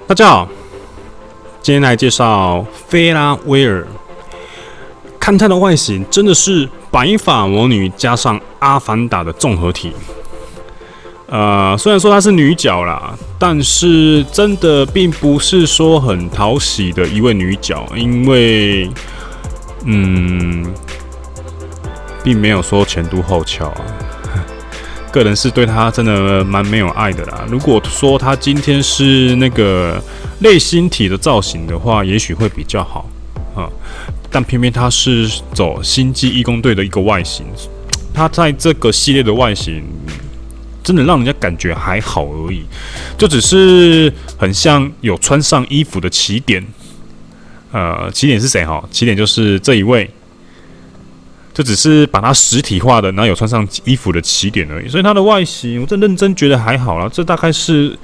大家好，今天来介绍菲拉威尔。看她的外形，真的是白发魔女加上阿凡达的综合体。虽然说她是女角啦，但是真的并不是说很讨喜的一位女角，因为并没有说前凸后翘啊。个人是对她真的蛮没有爱的啦。如果说她今天是那个类星体的造型的话，也许会比较好啊。但偏偏她是走星际义工队的一个外形，她在这个系列的外形真的让人家感觉还好而已，就只是很像有穿上衣服的起点。起点是谁哈？起点就是这一位。就只是把它实体化的，然后有穿上衣服的起点而已，所以它的外形，我真认真觉得还好啦。这大概是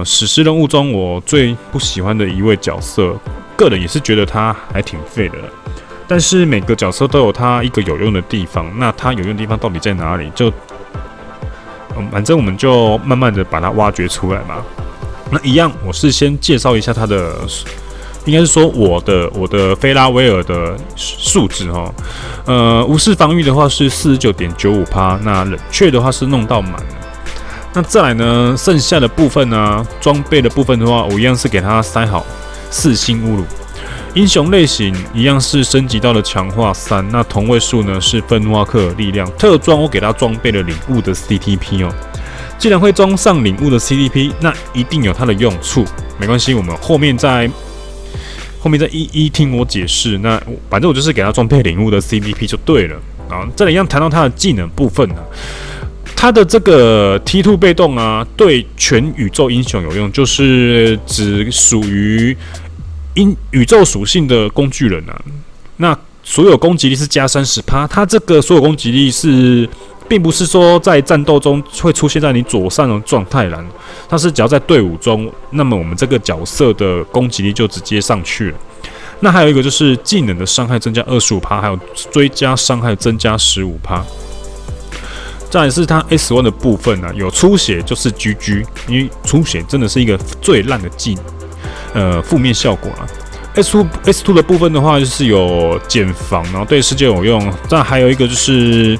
史诗任务中我最不喜欢的一位角色，个人也是觉得他还挺废的啦。但是每个角色都有他一个有用的地方，那他有用的地方到底在哪里？反正我们就慢慢的把它挖掘出来嘛。那一样，我是先介绍一下他的。应该是说我的菲拉威尔的数值哈，无视防御的话是 49.95%， 那冷却的话是弄到满了。那再来呢，剩下的部分呢，装备的部分的话，我一样是给它塞好4星侮辱。英雄类型一样是升级到了强化3，那同位数呢是芬诺克力量。特装我给它装备了领悟的 CTP 哦。既然会装上领悟的 CTP， 那一定有它的用处。没关系，我们后面再一一听我解释。那反正我就是给他装配领悟的 CVP 就对了啊。再来一样谈到他的技能部分啊，他的这个 T2 被动啊，对全宇宙英雄有用，就是只属于宇宙属性的工具人啊。那所有攻击力是加 30%， 他这个所有攻击力并不是说在战斗中会出现在你左上的状态栏，它是只要在队伍中，那么我们这个角色的攻击力就直接上去了。那还有一个就是技能的伤害增加 25%， 还有追加伤害增加 15%。再来是它 S1 的部分啊，有出血就是 GG， 因为出血真的是一个最烂的负面效果啦。S2 的部分的话就是有减防，然后对世界有用。再还有一个就是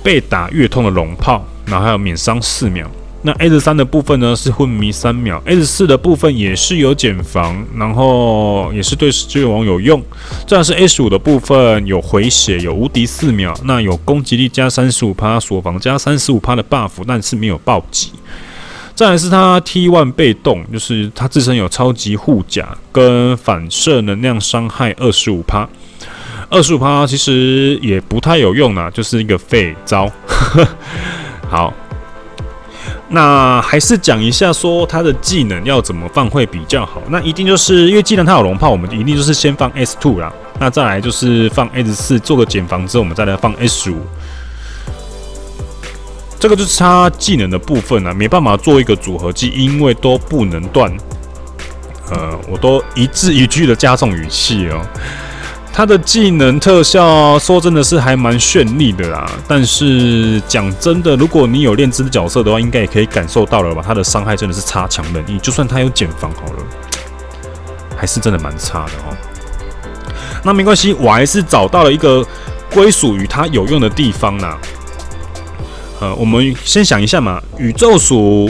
被打越痛的龙炮，然后还有免伤4秒。那 S3 的部分呢是昏迷3秒 ，S4 的部分也是有减防，然后也是对世界王有用。再来是 S5 的部分有回血，有无敌4秒，那有攻击力加 35%， 锁防加 35% 的 buff， 但是没有暴击。再来是它 T1 被动，就是它自身有超级护甲跟反射能量伤害 25%。25% 其实也不太有用啦，就是一个废招。好，那还是讲一下说他的技能要怎么放会比较好。那一定就是因为既然他有龙炮，我们一定就是先放 S2 啦。那再来就是放 S4 做个减防之后，我们再来放 S5。这个就是他技能的部分啊，没办法做一个组合技，因为都不能断。我都一字一句的加重语气哦。他的技能特效说真的是还蛮绚丽的啦，但是讲真的，如果你有练之角色的话，应该也可以感受到了吧？他的伤害真的是差强人意，就算他有减防好了，还是真的蛮差的哦。那没关系，我还是找到了一个归属于他有用的地方啦。我们先想一下嘛，宇宙属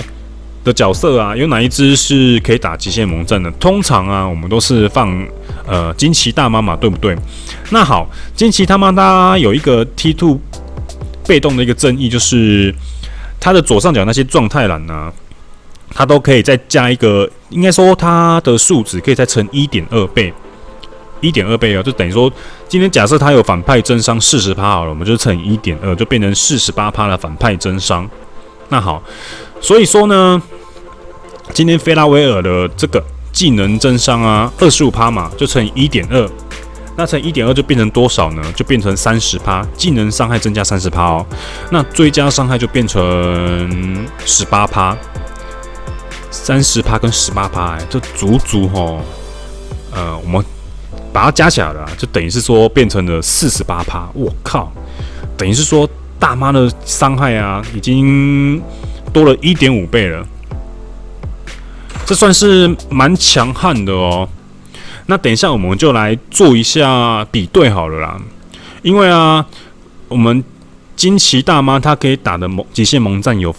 的角色啊，有哪一只是可以打极限盟战的？通常啊，我们都是放惊奇大妈嘛，对不对？那好，惊奇大妈它有一个 T2 被动的一个正义，就是它的左上角那些状态栏啊，它都可以再加一个，应该说它的数值可以再乘 1.2 倍。1.2 倍哦，就等于说，今天假设它有反派增伤 40% 好了，我们就乘以 1.2， 就变成 48% 的反派增伤。那好，所以说呢，今天菲拉威尔的这个技能增伤啊 ，25% 嘛，就乘以 1.2， 那乘以 1.2 就变成多少呢？就变成 30%， 技能伤害增加 30% 哦，那追加伤害就变成 18%， 30% 跟 18%，这足吼，我们把它加起来了，就等于是说变成了 48%， 我靠，等于是说大妈的伤害啊，已经多了 1.5 倍了。这算是蛮强悍的哦。那等一下我们就来做一下比对好了啦，因为啊，我们惊奇大妈她可以打的极限盟战有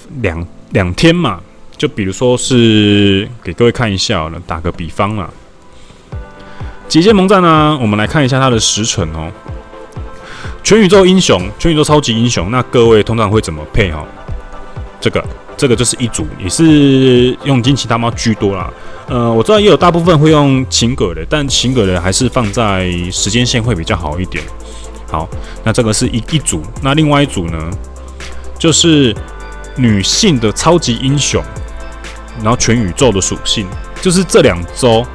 两天嘛，就比如说是给各位看一下好了，打个比方啦。极限盟战呢，我们来看一下它的时程哦。全宇宙英雄、全宇宙超级英雄，那各位通常会怎么配哈？这个就是一组，也是用惊奇大妈居多啦。我知道也有大部分会用秦葛的，但秦葛的还是放在时间线会比较好一点。好，那这个是一组，那另外一组呢，就是女性的超级英雄，然后全宇宙的属性，就是这2周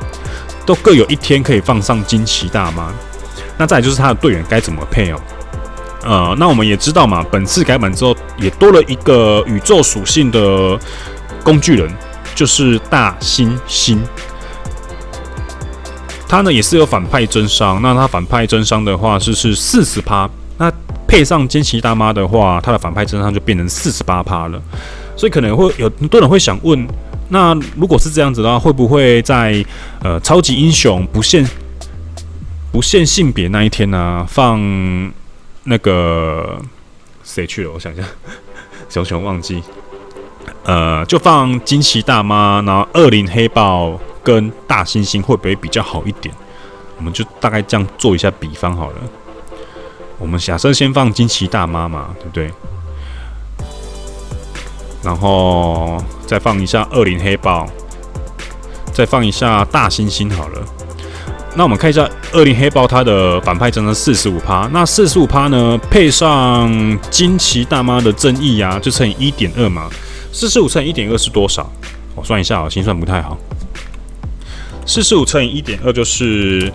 都各有一天可以放上惊奇大妈。那再来就是他的队员该怎么配哦？那我们也知道嘛，本次改版之后也多了一个宇宙属性的工具人，就是大猩猩。他呢也是有反派真伤，那他反派真伤的话是40%，那配上惊奇大妈的话，他的反派真伤就变成48%了。所以可能会有很多人会想问，那如果是这样子的话，会不会在超级英雄不限性别那一天呢，放那个谁去了？我想一下，熊忘记。就放惊奇大妈，然后恶灵黑豹跟大猩猩会不会比较好一点？我们就大概这样做一下比方好了。我们假设先放惊奇大妈嘛，对不对？然后再放一下恶灵黑豹，再放一下大猩猩好了。那我们看一下恶灵黑豹它的反派真的45%，那45%呢配上惊奇大妈的正义啊，就乘以 1.2 嘛，45乘以 1.2 是多少？我算一下，我心算不太好。45乘以 1.2 就是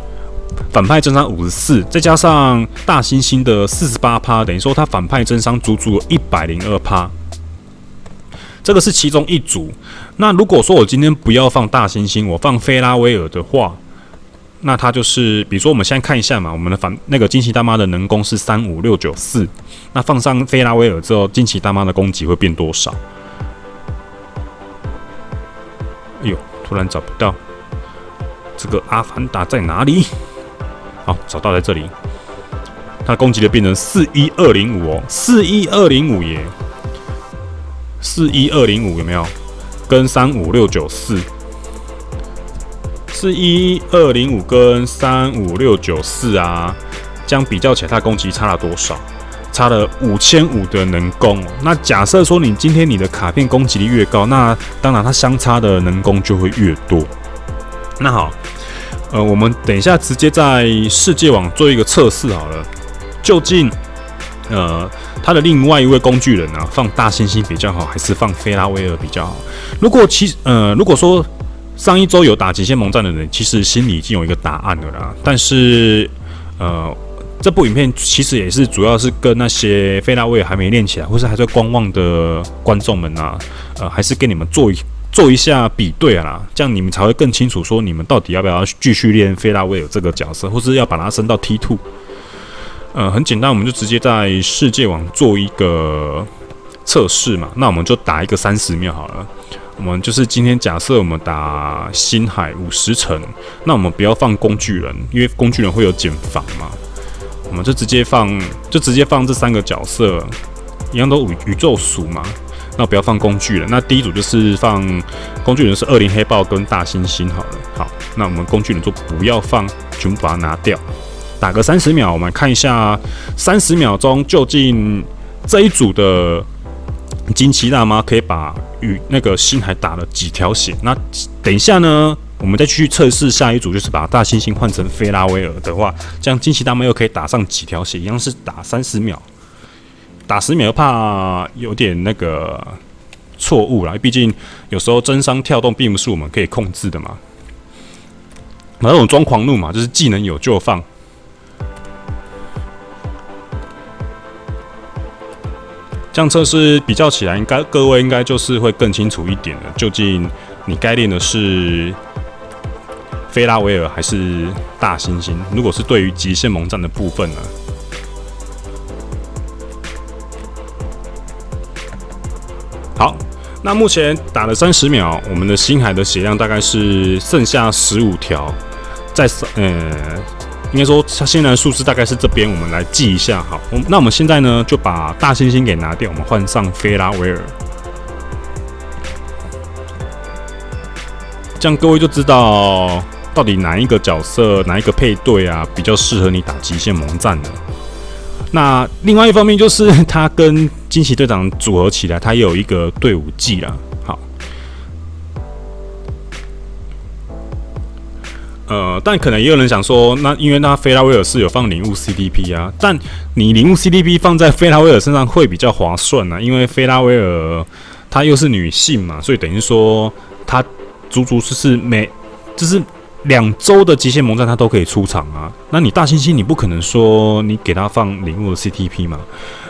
反派真伤54，再加上大猩猩的48%，等于说他反派真伤足足有102%。这个是其中一组。那如果说我今天不要放大猩猩，我放菲拉威尔的话，那它就是，比如说我们现在看一下嘛，我们的那个惊奇大妈的能攻是35694，那放上菲拉威尔之后，惊奇大妈的攻击会变多少？哎呦，突然找不到这个阿凡达在哪里？好，找到在这里，它的攻击力变成41205哦，41205耶，41205有没有？跟35694。41205跟35694啊，这样比较起来，它的攻击差了多少？差了5500的能攻哦。那假设说你今天你的卡片攻击力越高，那当然它相差的能攻就会越多。那好，我们等一下直接在世界网做一个测试好了，究竟他的另外一位工具人啊，放大猩猩比较好，还是放菲拉威尔比较好？如果说上一周有打极限盟战的人，其实心里已经有一个答案了啦。但是，这部影片其实也是主要是跟那些菲拉威尔还没练起来，或是还在观望的观众们啊，还是跟你们做一下比对啊啦，这样你们才会更清楚说你们到底要不要继续练菲拉威尔这个角色，或是要把它升到 T2。很简单，我们就直接在世界网做一个测试嘛。那我们就打一个30秒好了。我们就是今天假设我们打星海50层，那我们不要放工具人，因为工具人会有减防嘛。我们就直接放这3个角色，一样都宇宙属嘛。那不要放工具人，那第一组就是放工具人是恶灵黑豹跟大猩猩好了。好，那我们工具人就不要放，全部把它拿掉。打个30秒，我们看一下30秒钟究竟这一组的惊奇大妈可以把那个星海打了几条血。那等一下呢，我们再去测试下一组，就是把大猩猩换成菲拉威尔的话，这样惊奇大妈又可以打上几条血，一样是打30秒。打10秒又怕有点那个错误啦，毕竟有时候真伤跳动并不是我们可以控制的嘛。那种装狂怒嘛，就是技能有就放。这样测试比较起来，各位应该就是会更清楚一点了。究竟你该练的是菲拉威尔还是大猩猩？如果是对于极限盟战的部分呢？好，那目前打了30秒，我们的星海的血量大概是剩下15条，应该说它现在的数字大概是这边，我们来记一下。好，那我们现在呢就把大猩猩给拿掉，我们换上菲拉维尔，这样各位就知道到底哪一个角色、哪一个配对啊比较适合你打极限盟战的。那另外一方面就是他跟惊奇队长组合起来，他也有一个队伍技啦。好，但可能也有人想说，那因为菲拉威尔是有放领悟 CDP 啊，但你领悟 CDP 放在菲拉威尔身上会比较划算啊，因为菲拉威尔她又是女性嘛，所以等于说她足是就是2周的极限盟战他都可以出场啊，那你大猩猩你不可能说你给他放领悟的 CTP 嘛？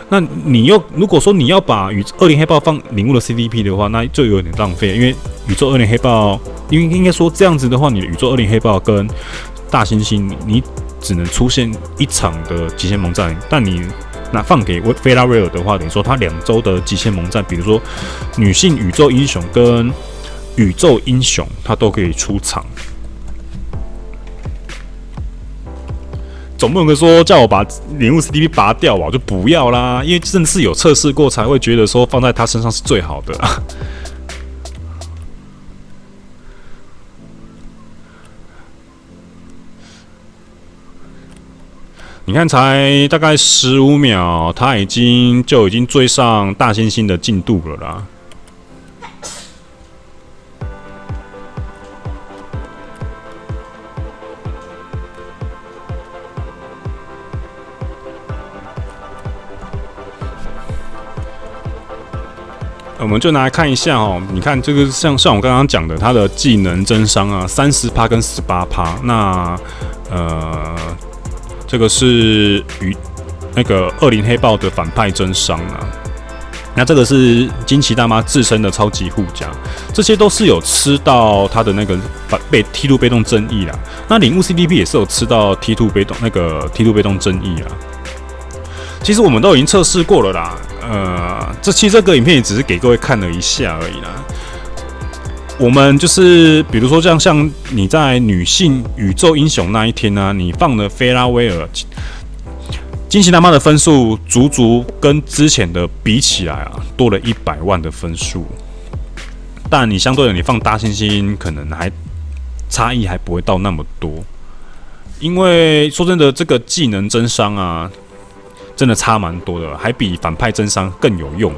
那你如果说你要把恶灵黑豹放领悟的 CTP 的话，那就有点浪费，因为宇宙恶灵黑豹，因为应该说这样子的话，你的宇宙恶灵黑豹跟大猩猩你只能出现1场的极限盟战，但你那放给菲拉瑞尔的话，等于说他2周的极限盟战，比如说女性宇宙英雄跟宇宙英雄，他都可以出场。总不能说叫我把领悟 CDP 拔掉吧，我就不要啦，因为真的是有测试过才会觉得说放在他身上是最好的啊。你看，才大概15秒，他就已经追上大猩猩的进度了啦。我们就拿来看一下哦，你看这个像我刚刚讲的，他的技能增伤啊，30%跟18%。那这个是那个恶灵黑豹的反派增伤啊。那这个是惊奇大妈自身的超级护甲，这些都是有吃到他的那个被 T2 被动正义啦。那领悟 CDP 也是有吃到 T2 被动T2 被动正义啦。其实我们都已经测试过了啦。这个影片也只是给各位看了一下而已啦。我们就是比如说像你在女性宇宙英雄那一天呢、啊，你放了菲拉威尔，惊奇大妈的分数足跟之前的比起来啊，多了100万的分数。但你相对的，你放大猩猩可能差异还不会到那么多，因为说真的，这个技能增伤啊。真的差蛮多的，还比反派增伤更有用。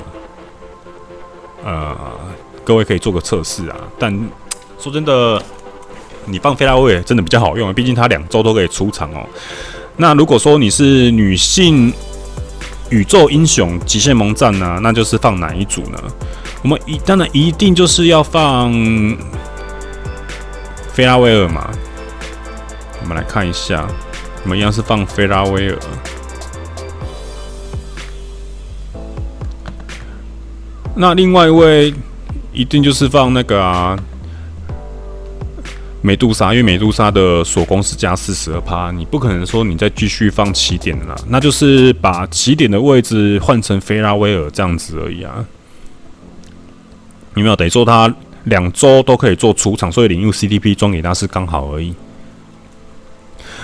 各位可以做个测试啊。但说真的，你放菲拉威尔真的比较好用，毕竟他2周都可以出场哦。那如果说你是女性宇宙英雄极限盟战呢，那就是放哪一组呢？我们当然一定就是要放菲拉威尔嘛。我们来看一下，我们一样是放菲拉威尔。那另外一位一定就是放那个美杜莎，因为美杜莎的锁攻是加42%，你不可能说你再继续放起点的啦，那就是把起点的位置换成菲拉威尔这样子而已啊。有没有？等于说他2周都可以做出场，所以领悟 CDP 装给他是刚好而已。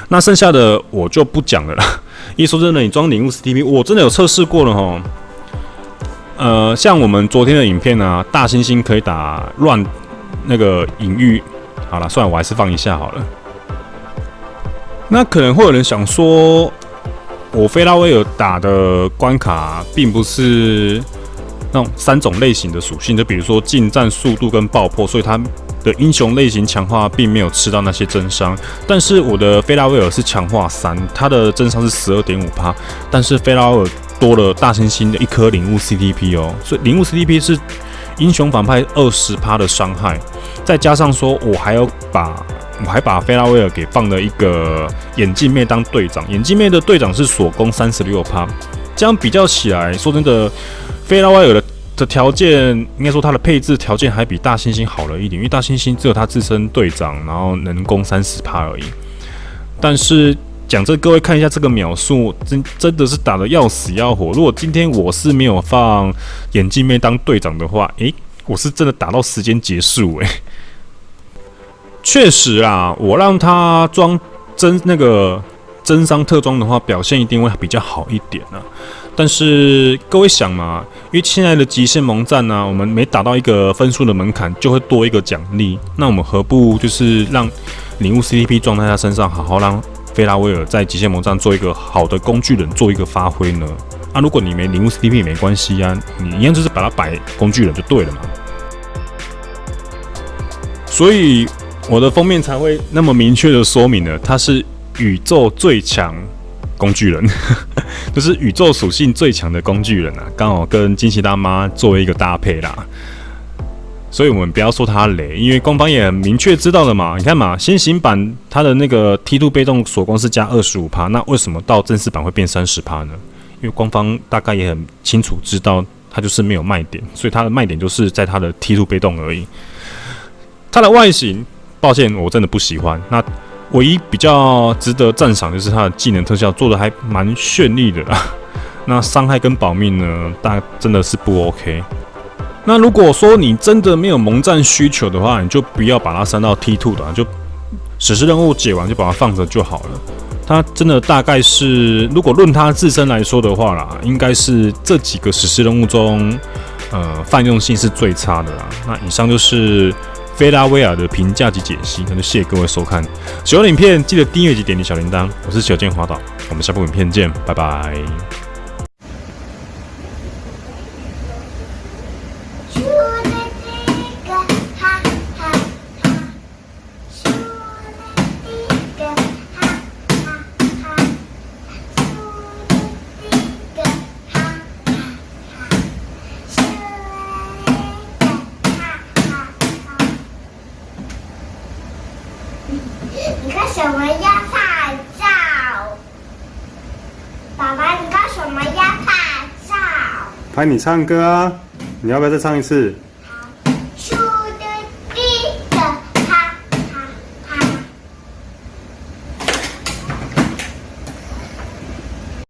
那剩下的我就不讲了啦，因为说真的，你装领悟 CDP， 我真的有测试过了齁。像我们昨天的影片啊，大猩猩可以打乱那个隐喻。好了，算了，我还是放一下好了。那可能会有人想说，我菲拉威尔打的关卡并不是那种3种类型的属性，就比如说近战速度跟爆破，所以它的英雄类型强化并没有吃到那些增伤。但是我的菲拉威尔是强化3，它的增伤是12.5%，但是菲拉威尔多了大猩猩的1颗领悟 CTP 哦，所以领悟 CTP 是英雄反派20%的伤害，再加上说我还把菲拉威尔给放了一个眼镜妹当队长，眼镜妹的队长是锁攻36%，这样比较起来，说真的，菲拉威尔的条件应该说它的配置条件还比大猩猩好了一点，因为大猩猩只有他自身队长，然后能攻30%而已，但是。讲这各位看一下这个秒数，真的是打得要死要活。如果今天我是没有放眼镜妹当队长的话，我是真的打到时间结束确实啦，我让他装真伤特装的话，表现一定会比较好一点啊。但是各位想嘛，因为现在的极限盟战呢，我们每打到一个分数的门槛，就会多一个奖励。那我们何不就是让领悟 CTP 装在他身上，好好让菲拉威尔在极限盟战做一个好的工具人，做一个发挥呢？啊，如果你没领悟 CTP 也没关系啊，你一样就是把它摆工具人就对了嘛。所以我的封面才会那么明确的说明了，它是宇宙最强工具人，就是宇宙属性最强的工具人啊，刚好跟惊奇大妈作为一个搭配啦。所以我们不要说它雷，因为官方也很明确知道了嘛。你看嘛，先行版它的那个 T2 被动锁攻是加 25%， 那为什么到正式版会变 30% 呢？因为官方大概也很清楚知道它就是没有卖点，所以它的卖点就是在它的 T2 被动而已。它的外形，抱歉，我真的不喜欢。那唯一比较值得赞赏就是它的技能特效做的还蛮绚丽的啦。那伤害跟保命呢，真的是不 OK。那如果说你真的没有盟战需求的话，你就不要把它删到 T2 的，就史诗任务解完就把它放着就好了。它真的大概是，如果论它自身来说的话啦，应该是这几个史诗任务中，泛用性是最差的啦。那以上就是菲拉威尔的评价及解析，那就谢谢各位收看。喜欢影片记得订阅及点击小铃铛。我是小健华导，我们下部影片见，拜拜。你干什么要拍照？爸爸，你干什么要拍照？拍你唱歌啊！你要不要再唱一次？